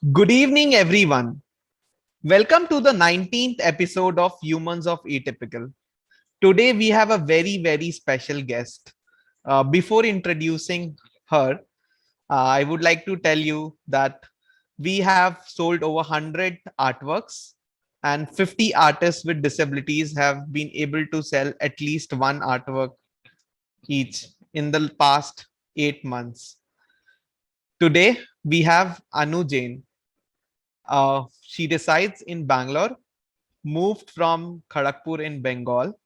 Good evening, everyone. Welcome to the 19th episode of Humans of Atypical. Today, we have a very special guest. Before introducing her, I would like to tell you that we have sold over 100 artworks, and 50 artists with disabilities have been able to sell at least one artwork each in the past 8 months. Today, we have Anu Jain. She resides in Bangalore, moved from Kharagpur in Bengal,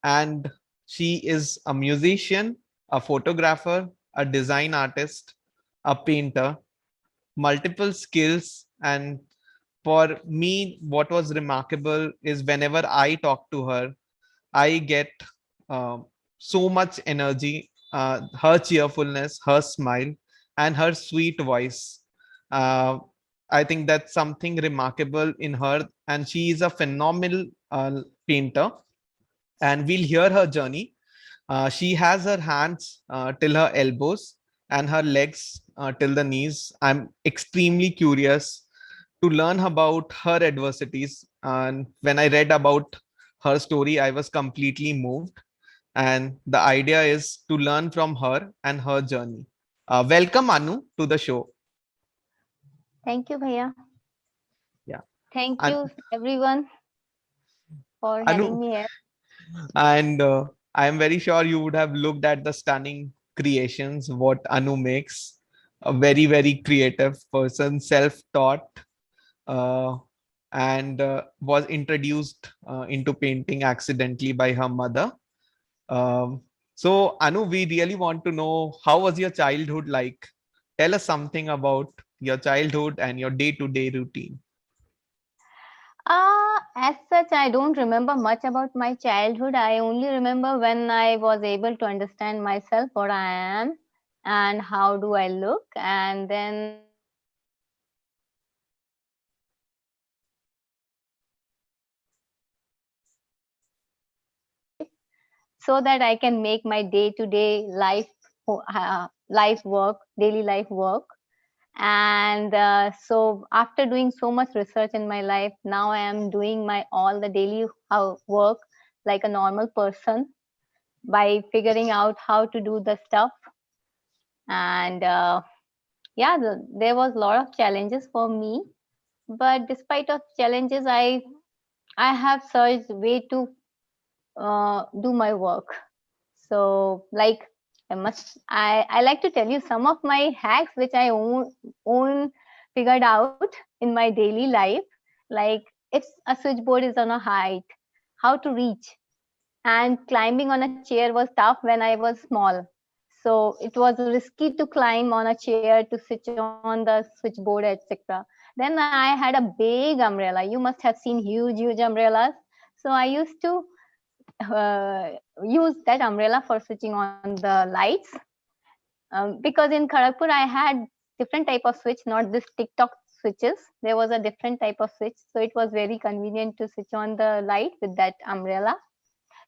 and she is a musician, a photographer, a design artist, a painter, multiple skills. And for me, what was remarkable is whenever I talk to her, I get uh, so much energy, her cheerfulness, her smile, and her sweet voice. Uh, I think that's something remarkable in her, and she is a phenomenal painter. And we'll hear her journey. She has her hands till her elbows and her legs till the knees. I'm extremely curious to learn about her adversities. And when I read about her story, I was completely moved. And the idea is to learn from her and her journey. Welcome, Anu, to the show. Thank you, Bhaiya. Yeah. Thank And you, everyone, for Anu, having me here. and I am very sure you would have looked at the stunning creations what Anu makes. A very creative person, self-taught, uh, and was introduced into painting accidentally by her mother. Um, so Anu, we really want to know, how was your childhood like? Tell us something about your childhood and your day-to-day routine. As such, I don't remember much about my childhood. I only remember when I was able to understand myself, what I am, and how do I look. And then I started painting so that I can make my day-to-day life, life work, daily life work. And so after doing so much research in my life, now I am doing my all the daily work like a normal person by figuring out how to do the stuff. And yeah, there was a lot of challenges for me, but despite of challenges, I have searched way to do my work. So like I like to tell you some of my hacks which I own figured out in my daily life. Like if a switchboard is on a height, how to reach, and climbing on a chair was tough when I was small. So it was risky to climb on a chair to switch on the switchboard, etc. Then I had a big umbrella. You must have seen huge umbrellas. So I used to uh, use that umbrella for switching on the lights. Because in Kharagpur I had different type of switch, not this TikTok switches. There was a different type of switch, so it was very convenient to switch on the light with that umbrella.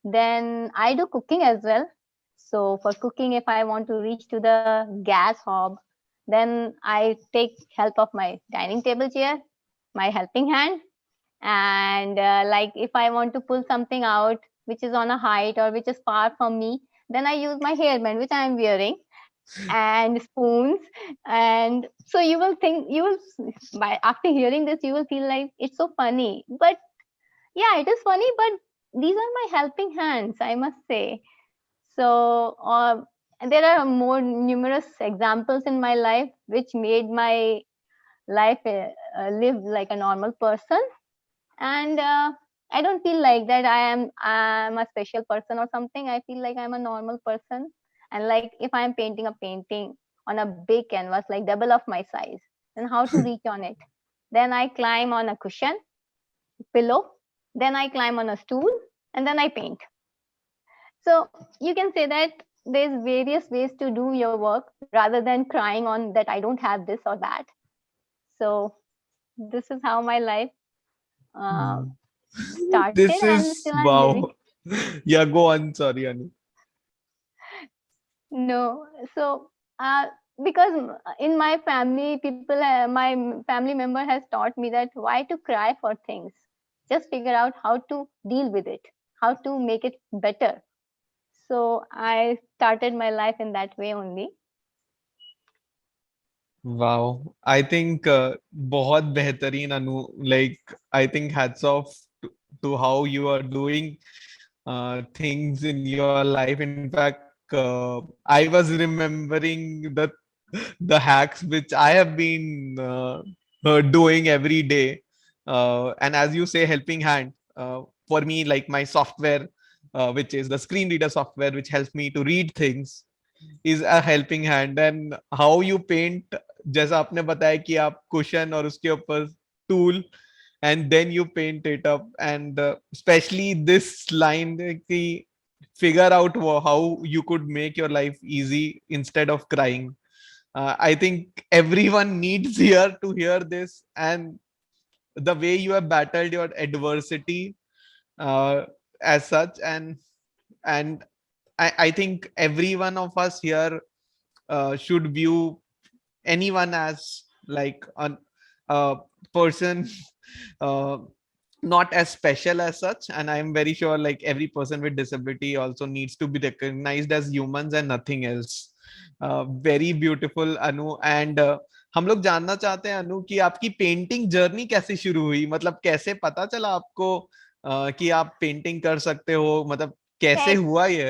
Then I do cooking as well. So for cooking, if I want to reach to the gas hob, then I take help of my dining table chair, my helping hand. And like if I want to pull something out which is on a height or which is far from me, then I use my hairband which I am wearing, and spoons. And so you will think, you will, by after hearing this, you will feel like it's so funny, but yeah, it is funny, but these are my helping hands, I must say. So there are more numerous examples in my life which made my life live like a normal person. And I don't feel like that I'm a special person or something. I feel like I'm a normal person. And like if I'm painting a painting on a big canvas like double of my size, then how to reach on it? Then I climb on a cushion, pillow, then I climb on a stool, and then I paint. So you can say that there's various ways to do your work rather than crying on that I don't have this or that. So this is how my life uh, started This and is still I'm living. wow. Yeah, go on. Sorry, Anu. No, so because in my family, family member has taught me that why to cry for things. Just figure out how to deal with it, how to make it better. So I started my life in that way only. Wow, I think बहुत बेहतरीन अनु, like I think hats off to how you are doing things in your life. In fact, I was remembering the hacks which I have been doing every day. And as you say, helping hand, for me, like my software, which is the screen reader software, which helps me to read things, is a helping hand. And how you paint, जैसा आपने बताया कि आप cushion और उसके ऊपर tool, and then you paint it up. And especially this line कि figure out how you could make your life easy instead of crying. I think everyone needs here to hear this. And the way you have battled your adversity uh, as such. And I think every one of us here should view anyone as like a person uh, not as special as such. And I'm very sure like every person with disability also needs to be recognized as humans and nothing else. Very beautiful, Anu. And हम लोग जानना चाहते हैं अनु कि आपकी painting journey कैसे शुरू हुई, मतलब कैसे पता चला आपको कि आप पेंटिंग कर सकते हो, मतलब कैसे हुआ ये?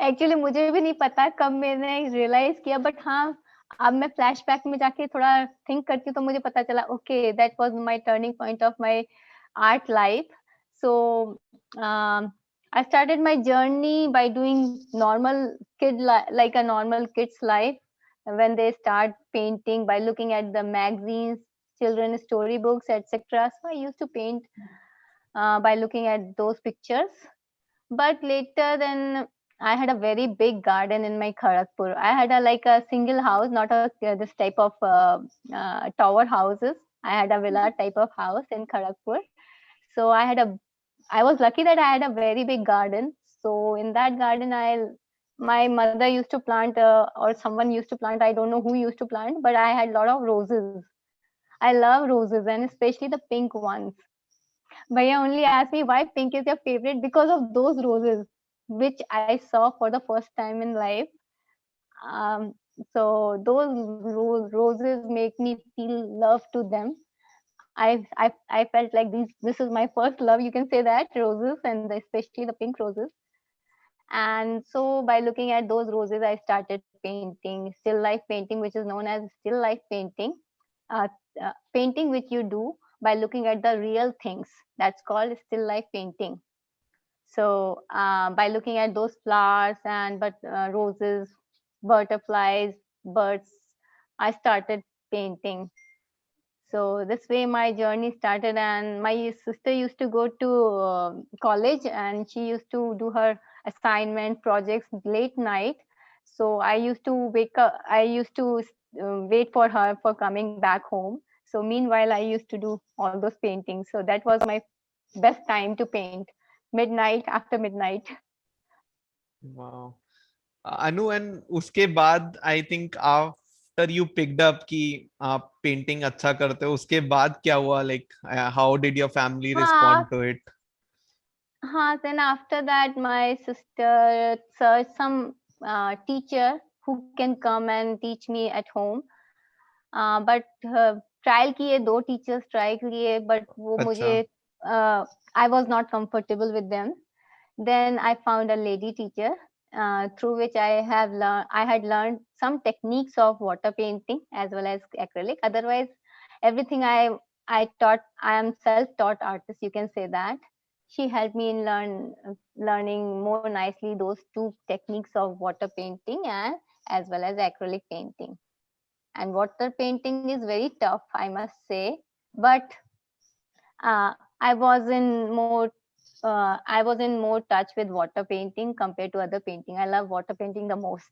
एक्चुअली मुझे भी नहीं पता कब मैंने रियलाइज किया, बट हाँ, अब मैं फ्लैशबैक में जाके थोड़ा थिंक करती हूँ तो मुझे पता चला, okay, that was my turning point of my art life. So I started my journey by doing normal like a normal kid's life, when they start painting by looking at the magazines, children storybooks, etc. So I used to paint by looking at those pictures. But later, then I had a very big garden in my Kharagpur. I had a like a single house, not a this type of tower houses. I had a villa type of house in Kharagpur. So I was lucky that I had a very big garden. So in that garden, my mother used to plant, or someone used to plant. I don't know who used to plant, but I had a lot of roses. I love roses, and especially the pink ones. Bhaiya only asked me why pink is your favorite, because of those roses, which I saw for the first time in life. Um, so those roses make me feel love to them. I felt like this is my first love. You can say that roses, and especially the pink roses. And so by looking at those roses, I started painting still life painting, which is known as still life painting. Uh, Painting which you do by looking at the real things. That's called still life painting. So by looking at those flowers and roses, butterflies, birds, I started painting. So this way my journey started, and my sister used to go to college, and she used to do her assignment projects late night. So I used to wake up. I used to wait for her for coming back home. So meanwhile, I used to do all those paintings. So that was my best time to paint. Midnight, after midnight. Wow. Anu, and उसके बाद I think after you picked up कि आप painting अच्छा करते हो, उसके बाद क्या हुआ, like how did your family हाँ, respond to it? Then after that, my sister searched some teacher who can come and teach me at home. But trial किए, दो टीचर्स ट्राई किए, बट वो अच्छा. मुझे I was not comfortable with them. Then I found a lady teacher, through which I had learned some techniques of water painting as well as acrylic. Otherwise, everything I taught, I am self-taught artist. You can say that. She helped me in learning more nicely those two techniques of water painting and as well as acrylic painting. And water painting is very tough, I must say, but uh, I was in more I was in more touch with water painting compared to other painting. I love water painting the most.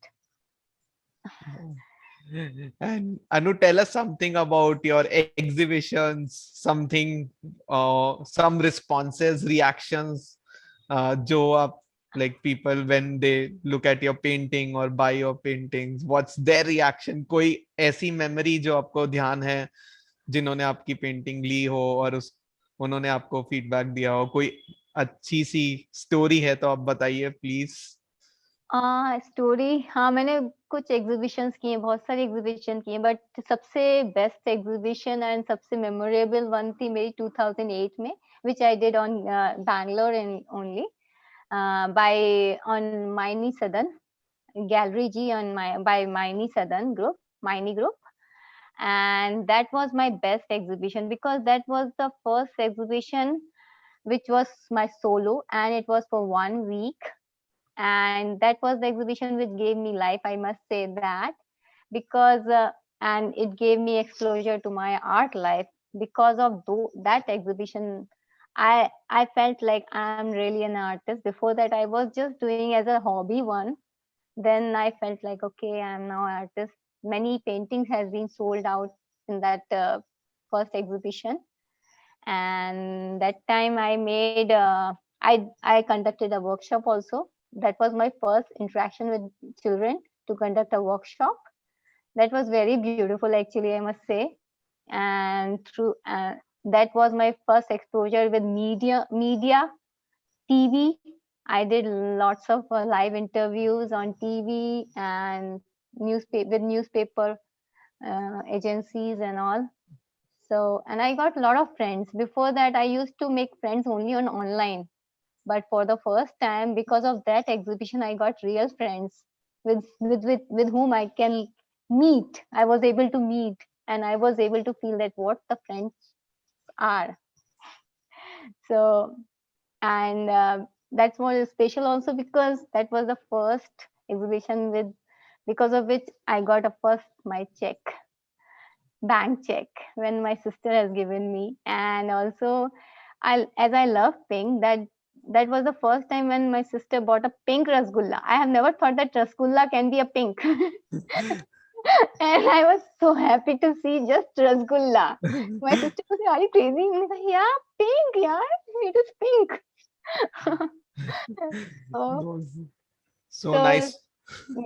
And Anu, tell us something about your exhibitions, something, some responses, reactions, जो आप like people when they look at your painting or buy your paintings, what's their reaction? कोई ऐसी memory जो आपको ध्यान है, जिन्होंने आपकी पेंटिंग ली हो और उस उन्होंने आपको फीडबैक दिया हो, कोई अच्छी सी स्टोरी है तो आप बताइए प्लीज। स्टोरी, हाँ, मैंने कुछ एग्जीबिशंस किए, बहुत सारे एग्जीबिशन किए, बट सबसे बेस्ट एग्जीबिशन एंड सबसे मेमोरेबल वन थी मेरी 2008 में, which I did on Bangalore and only by on माइनी सदन gallery G on my by Maini Sadan group, Maini group, and that was my best exhibition because that was the first exhibition which was my solo, and it was for 1 week, and that was the exhibition which gave me life. I must say that because and it gave me exposure to my art life. Because of that exhibition, I felt like I'm really an artist. Before that, I was just doing as a hobby one. Then I felt like, okay, I'm now artist. Many paintings has been sold out in that first exhibition, and that time I made I conducted a workshop also. That was my first interaction with children, to conduct a workshop. That was very beautiful, actually, I must say. And through that was my first exposure with media, TV. I did lots of live interviews on TV and newspaper agencies and all. So, and I got a lot of friends. Before that, I used to make friends only on online. But for the first time, because of that exhibition, I got real friends with whom I can meet. I was able to meet, and I was able to feel that what the friends are. So, and that's more special also because that was the first exhibition with because of which I got a first my check, bank check, when my sister has given me. And also, as I love pink, that was the first time when my sister bought a pink rasgulla. I have never thought that rasgulla can be a pink. And I was so happy to see just rasgulla. My sister was like, "Are you crazy?" I was like, "Yeah, pink, yeah, it is pink." so, So so nice.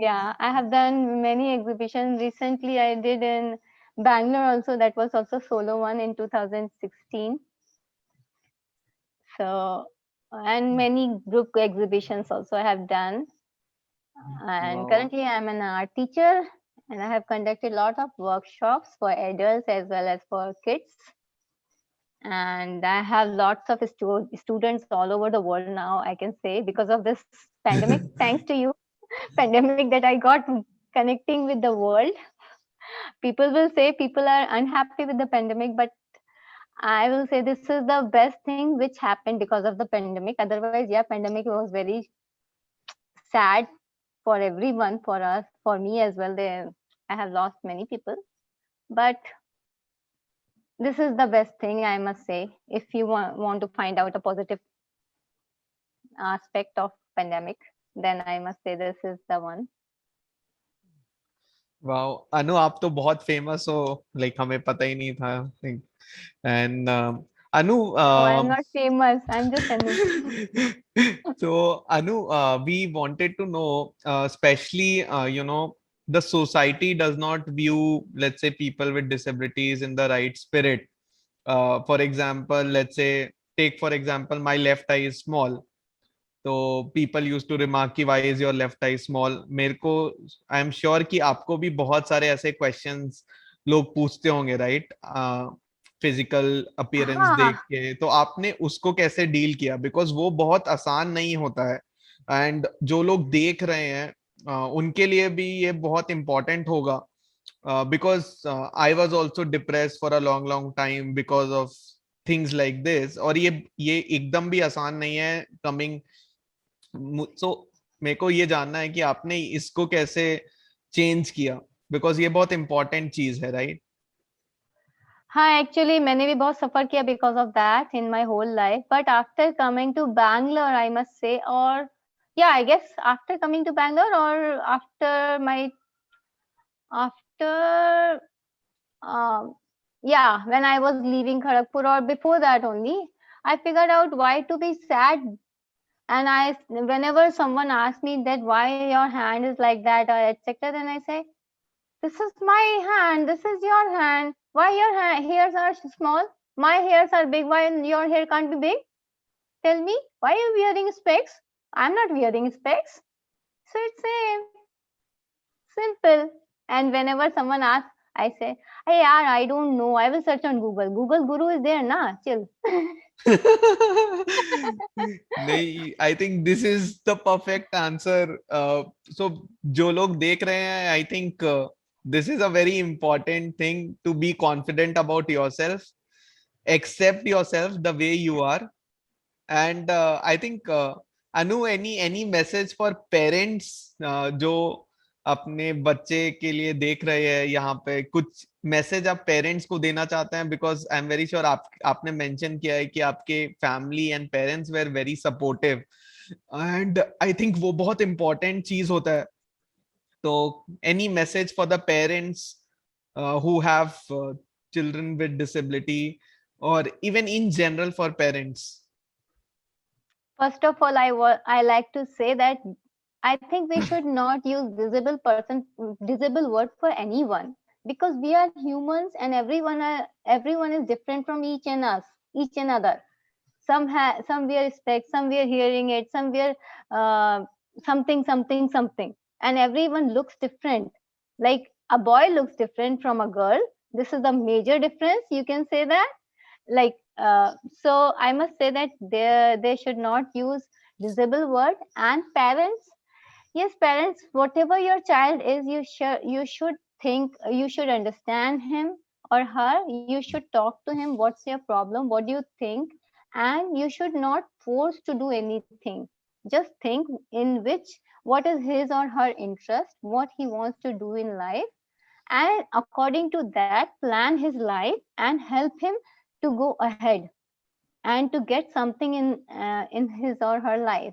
yeah, I have done many exhibitions. Recently, I did in Bangalore also. That was also solo one in 2016. So, and many group exhibitions also I have done. And Wow. currently, I'm an art teacher, and I have conducted a lot of workshops for adults as well as for kids. And I have lots of students all over the world now, I can say, because of this pandemic. Thanks to you, pandemic, that I got connecting with the world. People will say people are unhappy with the pandemic, but I will say this is the best thing which happened because of the pandemic. Otherwise, yeah, pandemic was very sad for everyone, for us, for me as well. I have lost many people, but this is the best thing, I must say. If you want to find out a positive aspect of pandemic, then I must say this is the one. Wow, Anu आप तो बहुत famous हो, like हमें पता ही नहीं था। And Anu, Oh, I'm not famous. I'm just Anu. so Anu, we wanted to know, especially, the society does not view, let's say, people with disabilities in the right spirit. For example, let's say, take for example, my left eye is small. तो people use to remark कि why is your left I small. मेरे को, I am sure कि आपको भी बहुत सारे ऐसे क्वेश्चंस लोग पूछते होंगे, राइट? फिजिकल अपीयरेंस हाँ, देख के, तो आपने उसको कैसे डील किया? बिकॉज वो बहुत आसान नहीं होता है, एंड जो लोग देख रहे हैं उनके लिए भी ये बहुत इंपॉर्टेंट होगा। Because I was also depress for a long long time because of things like this, और ये एकदम भी आसान नहीं है कमिंग। सो मेरे को ये जानना है कि आपने इसको कैसे चेंज किया, बिकॉज ये बहुत इंपॉर्टेंट चीज है, राइट? हाँ, एक्चुअली मैंने भी बहुत सफर किया because of that in my whole life, but after coming to Bangalore, I must say, और yeah, I guess after coming to Bangalore, or after yeah, when I was leaving Kharagpur, or before that only, I figured out why to be sad And whenever someone asks me that why your hand is like that or etc., then I say, this is my hand, this is your hand. Why your hairs are small? My hairs are big. Why your hair can't be big? Tell me, why are you wearing specs? I'm not wearing specs. So it's same, simple. And whenever someone asks, I say, hey, yaar, I don't know. I will search on Google. Google Guru is there, na? Chill. नहीं, I think this is the perfect answer. So जो लोग देख रहे हैं, I think this is a very important thing to be confident about yourself, accept yourself the way you are. And I think Anu, any message for parents जो अपने बच्चे के लिए देख रहे हैं यहाँ पे, कुछ मैसेज आप पेरेंट्स को देना चाहते हैं? Because I am very sure आपने मेंशन किया है कि आपके family and parents were very supportive, and I think वो बहुत इंपॉर्टेंट चीज होता है. तो any message for the parents who have children with disability, or even in general for parents? First of all, I like to say that I think we should not use disabled word for anyone, because we are humans and everyone is different from each and other. Some wear specs, some wear hearing aid, some wear uh, something, and everyone looks different. Like a boy looks different from a girl. This is the major difference. You can say that. Like so, I must say that they should not use disabled word. And parents, yes, parents, whatever your child is, you should think, you should understand him or her. You should talk to him. What's your problem? What do you think? And you should not force to do anything. Just think in which, what is his or her interest, what he wants to do in life, and according to that, plan his life and help him to go ahead and to get something in his or her life,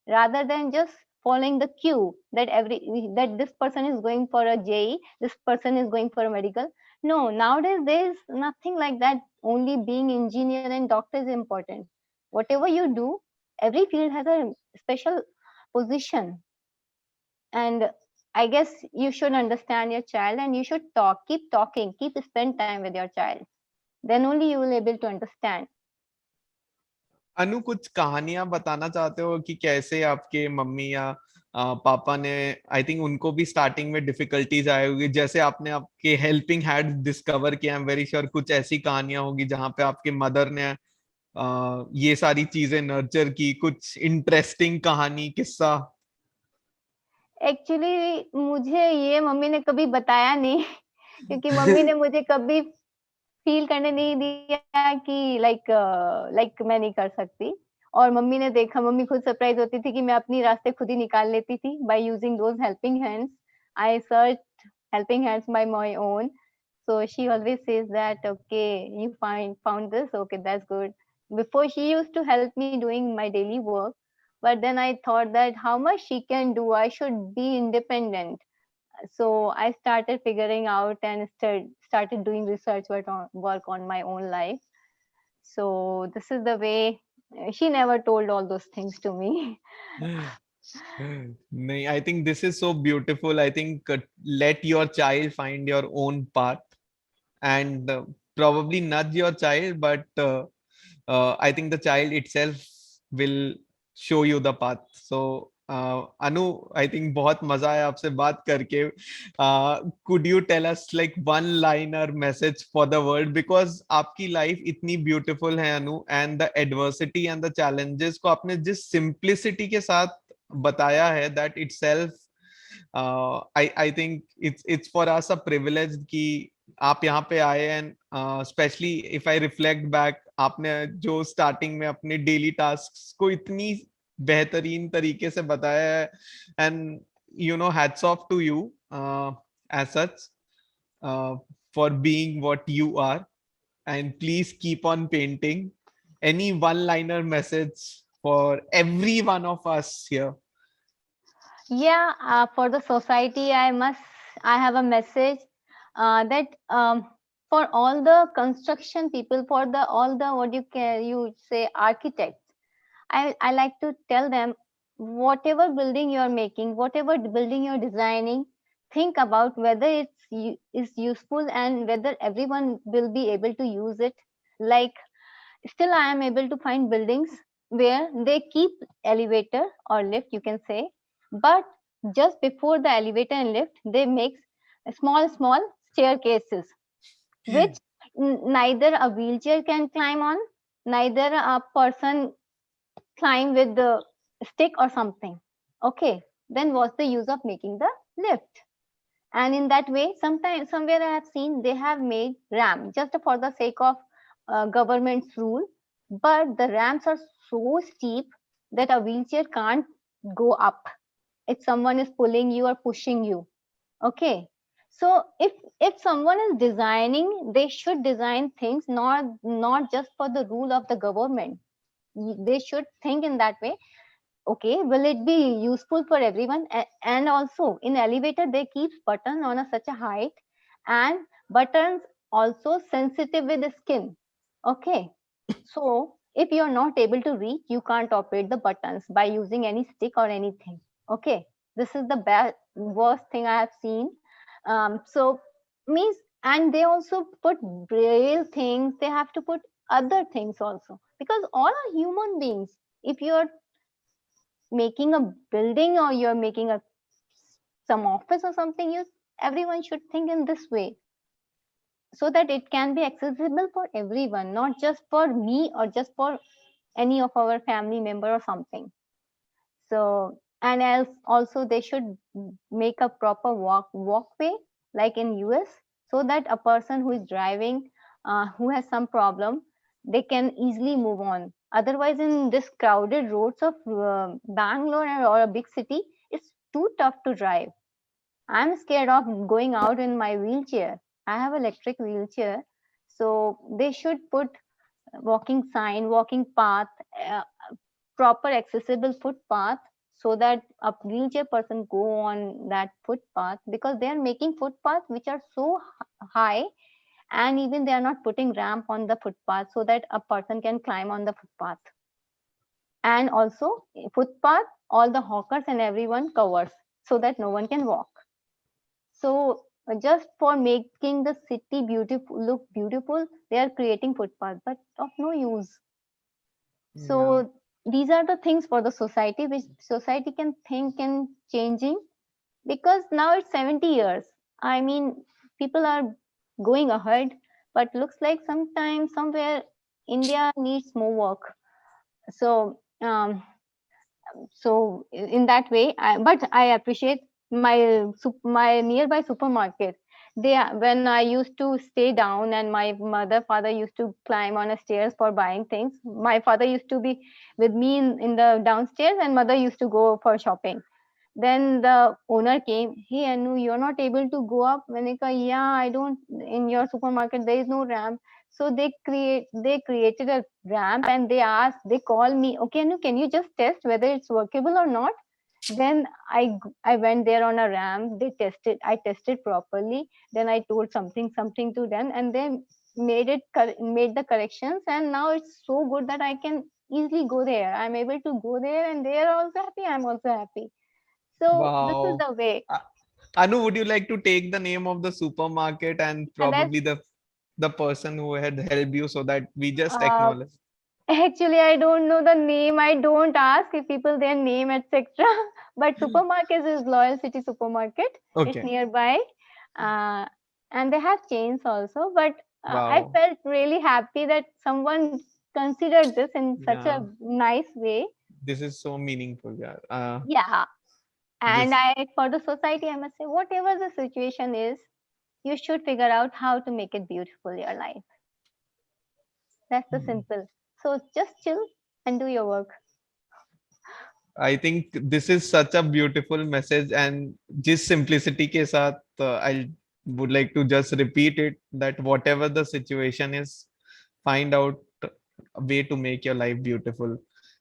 rather than just following the queue that this person is going for a JE, this person is going for a medical. No, nowadays there is nothing like that. Only being engineer and doctor is important. Whatever you do, every field has a special position. And I guess you should understand your child, and you should keep talking, keep spend time with your child. Then only you will able to understand. अनु, कुछ कहानियां बताना चाहते हो कि कैसे आपके mummy या पापा ने, आई थिंक उनको भी स्टार्टिंग में डिफिकल्टीज आई होगी, जैसे आपने आपके हेल्पिंग हैंड डिस्कवर किया. आई एम वेरी श्योर कुछ ऐसी कहानियां होगी जहां पे आपके मदर ने ये सारी चीजें नर्चर की. कुछ इंटरेस्टिंग कहानी, किस्सा? एक्चुअली मुझे ये मम्मी ने कभी बताया नहीं क्योंकि मम्मी ने मुझे कभी फील करने नहीं दिया कि लाइक मैं नहीं कर सकती. और मम्मी ने देखा, मम्मी खुद सरप्राइज होती थी कि मैं अपनी रास्ते खुद ही निकाल लेती थी by using those helping hands. I search helping hands by my own. So she always says that, okay, you found this, okay, that's good. Before, she used to help me doing my daily work, but then I thought that how much she can do, I should be independent. So I started figuring out and started doing work on my own life. So this is the way. She never told all those things to me. नहीं, I think this is so beautiful. I think let your child find your own path, and probably nudge your child, but I think the child itself will show you the path. So Anu, I think बहुत मजा आया आपसे बात करके. Could you tell us like one liner message for the world, because आपकी life इतनी beautiful है अनु, and the adversity and the challenges को आपने जिस simplicity के साथ बताया है, that itself I think it's for us a privilege कि आप यहाँ पे आए. And specially if I reflect back, आपने जो स्टार्टिंग में अपने डेली टास्क्स को इतनी बेहतरीन तरीके से बताया है, and you know, hats off to you as such for being what you are, and please keep on painting. Any one liner message for every one of us here? Yeah, for the society, I have a message that for all the construction people, for the all the what you say architects, I like to tell them, whatever building you're making, whatever building you're designing, think about whether is useful and whether everyone will be able to use it. Like, still I am able to find buildings where they keep elevator or lift, you can say, but just before the elevator and lift, they make small staircases, which neither a wheelchair can climb on, neither a person climb with the stick or something. Okay, then what's the use of making the lift? And in that way, sometimes somewhere I have seen they have made ramp just for the sake of government's rule, but the ramps are so steep that a wheelchair can't go up if someone is pulling you or pushing you. Okay, so if someone is designing, they should design things not just for the rule of the government. They should think in that way. Okay, will it be useful for everyone? And also in elevator they keep button on such a height, and buttons also sensitive with the skin. Okay, so if you're not able to reach, you can't operate the buttons by using any stick or anything. Okay, this is the bad worst thing I have seen. So means, and they also put braille things, they have to put other things also, because all are human beings. If you're making a building or you're making a some office or something, you everyone should think in this way, so that it can be accessible for everyone, not just for me or just for any of our family member or something. So, and else also they should make a proper walkway like in US, so that a person who is driving, who has some problem, they can easily move on. Otherwise, in this crowded roads of Bangalore or a big city, it's too tough to drive. I'm scared of going out in my wheelchair. I have electric wheelchair, so they should put walking sign, walking path, uh, proper accessible footpath, so that a wheelchair person go on that footpath, because they are making footpaths which are so high, and even they are not putting ramp on the footpath so that a person can climb on the footpath. And also footpath, all the hawkers and everyone covers, so that no one can walk. So just for making the city beautiful, look beautiful, they are creating footpath, but of no use. Yeah. So these are the things for the society which society can think in changing, because now it's 70 years. I mean, people are going ahead, but looks like sometimes somewhere India needs more work. So in that way, but I appreciate my my nearby supermarket. When I used to stay down and my mother father used to climb on a stairs for buying things, my father used to be with me in the downstairs, and mother used to go for shopping. Then the owner came, hey Anu, you're not able to go up. Manika, yeah, I don't, in your supermarket there is no ramp. So they created a ramp, and they call me, okay Anu, can you just test whether it's workable or not? Then I went there on a ramp, I tested properly. Then I told something to them, and they made the corrections, and now it's so good that I can easily go there. I'm able to go there, and they are also happy, I'm also happy. So this is Wow. the way. Uh, Anu, would you like to take the name of the supermarket and And that's probably the person who had helped you, so that we just uh, acknowledge? actually I don't know the name. I don't ask if people their name, etc. But supermarket is Loyal City Supermarket. It's Okay. nearby, uh, and they have chains also. But I Wow. felt really happy that someone considered this in such a Yeah. nice way. This is so meaningful. Yeah. Yeah, and This. I for the society I must say, whatever the situation is, you should figure out how to make it beautiful your life. That's the Hmm. simple. So just chill and do your work. I think this is such a beautiful message, and just simplicity ke saath, I would like to just repeat it, that whatever the situation is, find out a way to make your life beautiful,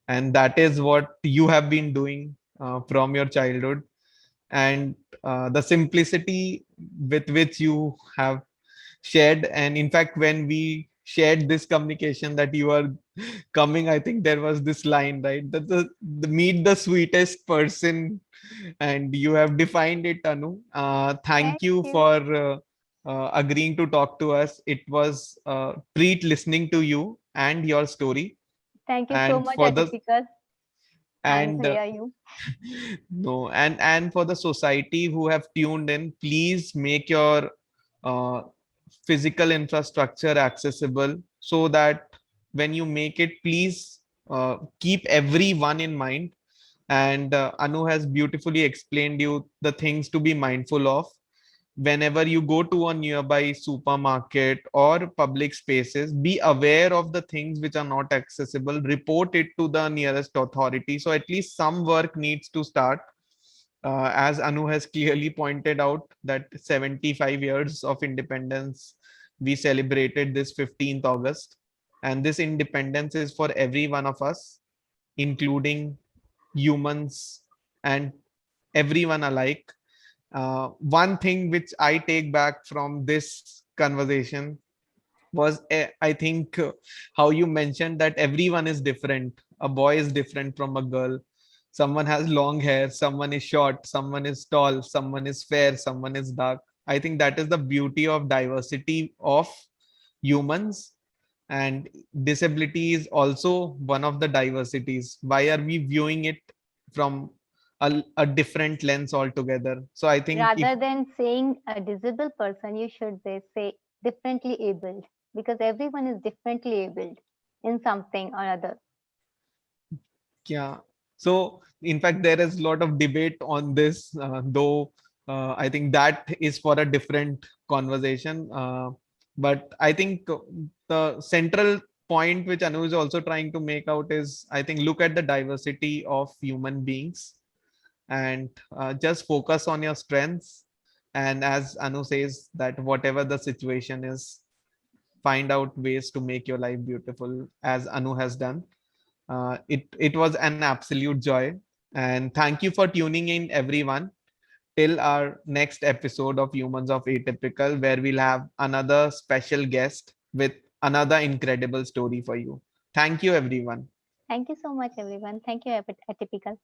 and that is what you have been doing from your childhood. And the simplicity with which you have shared, and in fact when we shared this communication that you are coming, I think there was this line, right? That the meet the sweetest person, and you have defined it, Anu. Thank Thank you you. for agreeing to talk to us. It was a treat listening to you and your story. Thank you so And much, for the Atypical and and Priya, you. no, and for the society who have tuned in, please make your uh, physical infrastructure accessible, so that when you make it, please keep everyone in mind. And Anu has beautifully explained you the things to be mindful of whenever you go to a nearby supermarket or public spaces. Be aware of the things which are not accessible, report it to the nearest authority. So at least some work needs to start. As Anu has clearly pointed out, that 75 years of independence we celebrated this 15th August, and this independence is for every one of us, including humans and everyone alike. One thing which I take back from this conversation was, I think, how you mentioned that everyone is different. A boy is different from a girl. Someone has long hair, someone is short, someone is tall, someone is fair, someone is dark. I think that is the beauty of diversity of humans, and disability is also one of the diversities. Why are we viewing it from a different lens altogether? So I think if Rather than saying a disabled person, you should say differently abled, because everyone is differently abled in something or other. yeah, so in fact there is a lot of debate on this, though I think that is for a different conversation. But I think the central point which Anu is also trying to make out is, I think, look at the diversity of human beings, and just focus on your strengths. And as Anu says, that whatever the situation is, find out ways to make your life beautiful, as Anu has done. It was an absolute joy, and thank you for tuning in, everyone. Till our next episode of Humans of Atypical, where we'll have another special guest with another incredible story for you. Thank you, everyone. Thank you so much, everyone. Thank you, Atypical.